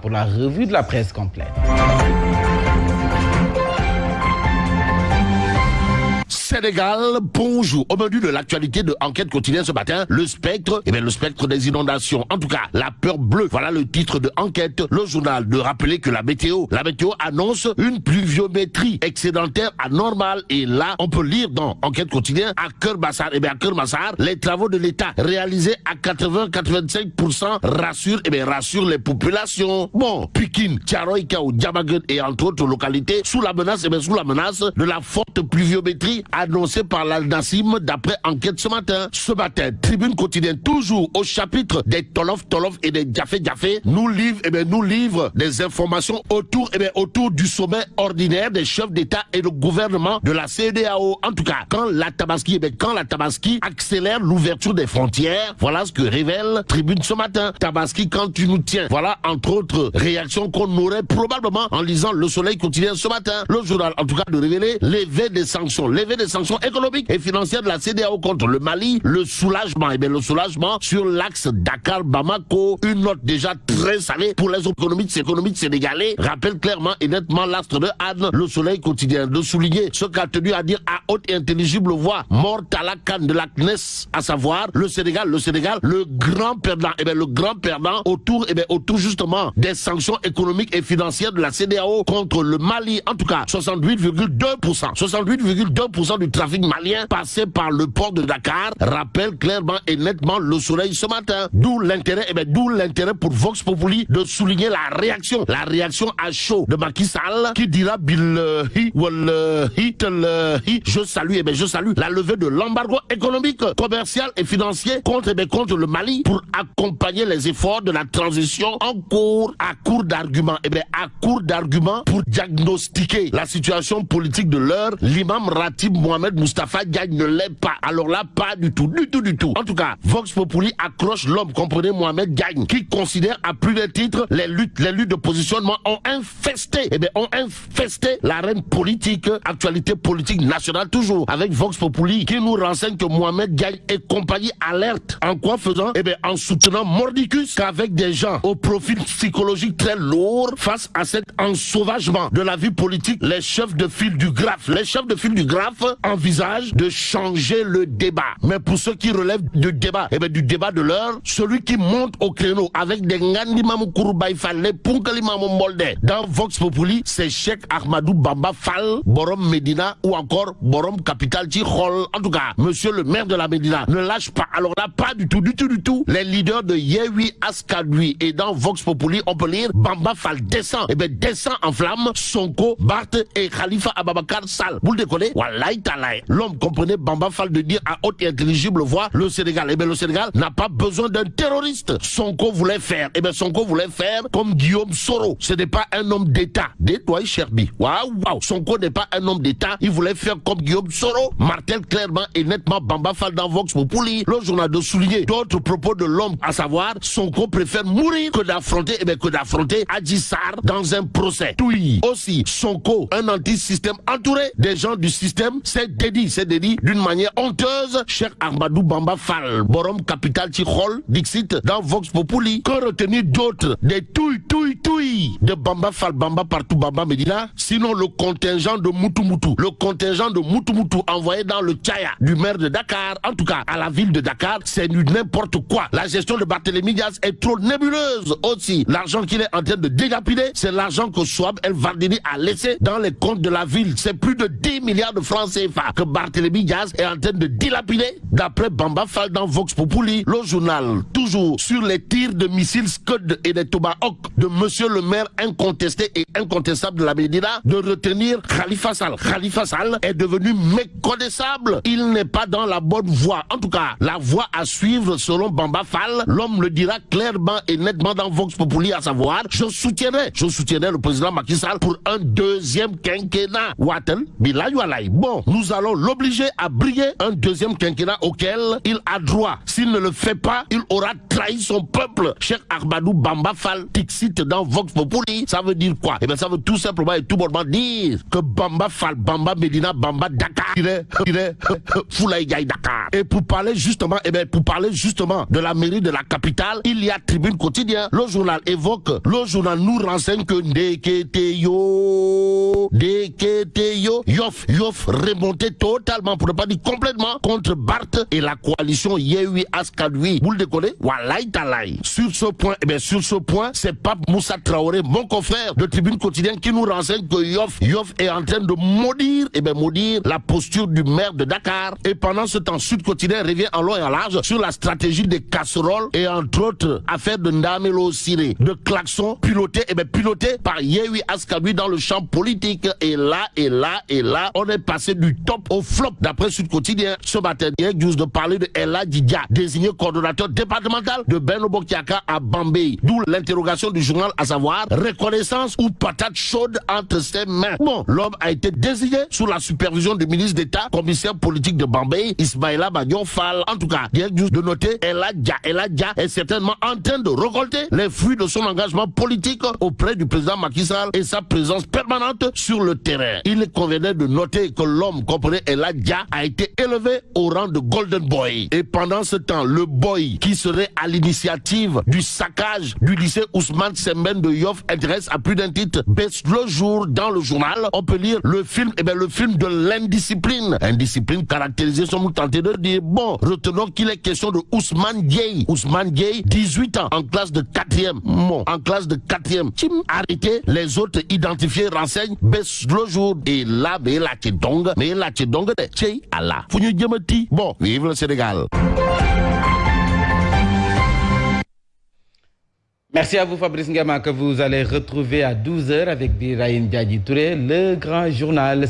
Pour la revue de la presse complète. Sénégal, bonjour. Au menu de l'actualité de Enquête quotidienne ce matin, le spectre des inondations. En tout cas, la peur bleue. Voilà le titre de Enquête. Le journal de rappeler que la météo annonce une pluviométrie excédentaire anormale. Et là, on peut lire dans Enquête quotidienne, à Keur Massar, les travaux de l'État réalisés à 80-85% rassurent les populations. Bon, Pikine, Thiaroye Kao, Diamaguène et entre autres localités, sous la menace de la forte pluviométrie annoncé par l'Al-Nassim d'après Enquête ce matin. Ce matin, Tribune quotidienne, toujours au chapitre des Tolof et des Diafé, nous livre des informations autour du sommet ordinaire des chefs d'État et de gouvernement de la CEDEAO. En tout cas, quand la Tabaski accélère l'ouverture des frontières, voilà ce que révèle Tribune ce matin. Tabaski, quand tu nous tiens. Voilà, entre autres, réactions qu'on aurait probablement en lisant Le Soleil quotidien ce matin. Le journal, en tout cas, de révéler levée des sanctions économiques et financières de la CEDEAO contre le Mali, le soulagement sur l'axe Dakar-Bamako, une note déjà très salée pour les économistes sénégalais, rappelle clairement et nettement l'astre de Anne, Le Soleil quotidien, de souligner ce qu'a tenu à dire à haute et intelligible voix morte à la canne de la CNES, à savoir le Sénégal, le grand perdant autour justement des sanctions économiques et financières de la CEDEAO contre le Mali. En tout cas, 68,2% du trafic malien passé par le port de Dakar, rappelle clairement et nettement Le Soleil ce matin. D'où l'intérêt pour Vox Populi de souligner la réaction à chaud de Macky Sall qui dira billahi wallahi tallahi, je salue la levée de l'embargo économique, commercial et financier contre le Mali pour accompagner les efforts de la transition en cours. À court d'arguments pour diagnostiquer la situation politique de l'heure, l'imam Ratib Mohamed Mustafa Diagne ne l'est pas. Alors là, pas du tout. En tout cas, Vox Populi accroche l'homme, comprenez Mohamed Diagne, qui considère à plus d'un titre les luttes de positionnement ont infesté l'arène politique, actualité politique nationale toujours, avec Vox Populi qui nous renseigne que Mohamed Diagne et compagnie alerte. En quoi faisant? En soutenant mordicus qu'avec des gens au profil psychologique très lourd face à cet ensauvagement de la vie politique, les chefs de file du GRAF envisagent de changer le débat. Mais pour ceux qui relèvent du débat de l'heure, celui qui monte au créneau avec des Ngandi Mamou Kouroubaï Fall, les Punkali Mamou Molde, dans Vox Populi, c'est Cheikh Ahmadou Bamba Fall, Borom Medina ou encore Borom Capital Tichol. En tout cas, monsieur le maire de la Médina ne lâche pas. Alors là, pas du tout. Les leaders de Yehui Askadui et dans Vox Populi, on peut lire Bamba Fall descend en flamme, Sonko, Barth et Khalifa Ababakar Sall. Vous le déconnez? Wallahi talaï. L'homme comprenait Bamba Fall de dire à haute et intelligible voix le Sénégal. Le Sénégal n'a pas besoin d'un terroriste. Sonko voulait faire comme Guillaume Soro. Ce n'est pas un homme d'État. Détoile Cherbi. Waouh. Sonko n'est pas un homme d'État. Il voulait faire comme Guillaume Soro. Martèle clairement et nettement Bamba Fall dans Vox Populi. Le journal de souligner d'autres propos de l'homme, à savoir Sonko préfère mourir que d'affronter Adji Sarr dans un procès. Oui. Aussi, Sonko, un anti-système entouré des gens du système, c'est dédié d'une manière honteuse. Cheikh Ahmadou Bamba Fall, Borom Capital Tichol, Dixit, dans Vox Populi. Que retenir d'autres des touilles de Bamba Fall, Bamba partout, Bamba Medina, sinon le contingent de Moutoumoutou envoyé dans le Tchaya du maire de Dakar, en tout cas à la ville de Dakar, c'est n'importe quoi. La gestion de Barthélémy Diaz est trop nébuleuse aussi. L'argent qu'il est en train de dégapiler, c'est l'argent que Souab El Vardini a laissé dans les comptes de la ville. C'est plus de 10 milliards de francs CFA que Barthélémy Diaz est en train de dilapider, d'après Bamba Fall dans Vox Populi. Le journal, toujours sur les tirs de missiles Scud et des Tomahawk de monsieur le maire incontesté et incontestable de la Médina, de retenir Khalifa Sall. Khalifa Sall est devenu méconnaissable. Il n'est pas dans la bonne voie. En tout cas, la voie à suivre selon Bamba Fall, l'homme le dira clairement et nettement dans Vox Populi, à savoir, je soutiendrai le président Macky Sall pour un deuxième quinquennat. Watel, Bilay Walay. Bon, nous allons l'obliger à briller un deuxième quinquennat auquel il a droit. S'il ne le fait pas, il aura trahi son peuple. Cheikh Ahmadou Bamba Fall, Tixit dans Vox Populi, ça veut dire quoi? Ça veut tout simplement et tout bonnement dire que Bamba Fall, Bamba Medina, Bamba Dakar, Foulaï Dakar. Et pour parler justement, de la mairie de la capitale, il y a Tribune Quotidien. Le journal nous renseigne que Yoff remonté totalement, pour ne pas dire complètement, contre Barth et la coalition Yehui Askadoui. Vous le décollez? Wallahi talaï. Sur ce point, c'est Pape Moussa Traoré, mon confrère de Tribune Quotidien, qui nous renseigne que Yoff est en train de maudire la posture du maire de Dakar. Et pendant ce temps, Sud Quotidien revient en long et en large sur la stratégie des casseroles et entre autres affaires de Ndamelo Siré, de klaxons pilotés par Yehui Askadoui dans le champ politique. Et là, on est passé du top au flop. D'après Sud Quotidien, ce matin, il y a de parler de Ella Didja, désigné coordonnateur départemental de Benno Bokk Yakaar à Bambey. D'où l'interrogation du journal, à savoir reconnaissance ou patate chaude entre ses mains. Bon, l'homme a été désigné sous la supervision du ministre d'État, commissaire politique de Bambey, Ismaïla Madior Fall. En tout cas, il y a juste de noter, Ella Didja est certainement en train de récolter les fruits de son engagement politique auprès du président Macky Sall et sa présence permanente sur le terrain. Il convenait de noter que l'homme, comprenez Ella Didja, a été élevé au rang de Golden Boy. Et pendant ce temps, le boy qui serait à l'initiative du saccage du lycée Ousmane Sembène de Yoff intéresse à plus d'un titre. Baisse le jour dans le journal, on peut lire le film de l'indiscipline. Indiscipline caractérisée, sommes tentés de dire. Bon, retenons qu'il est question de Ousmane Dieye. Ousmane Dieye, 18 ans, en classe de 4e. Bon, en classe de 4e. Arrêté, les autres identifiés renseignent, baisse le jour. Et là, mais la tchedong de Tchei Allah. Bon, vive le Sénégal. Merci à vous Fabrice Ngama, que vous allez retrouver à 12h avec Birahim Diadji Touré, le grand journal.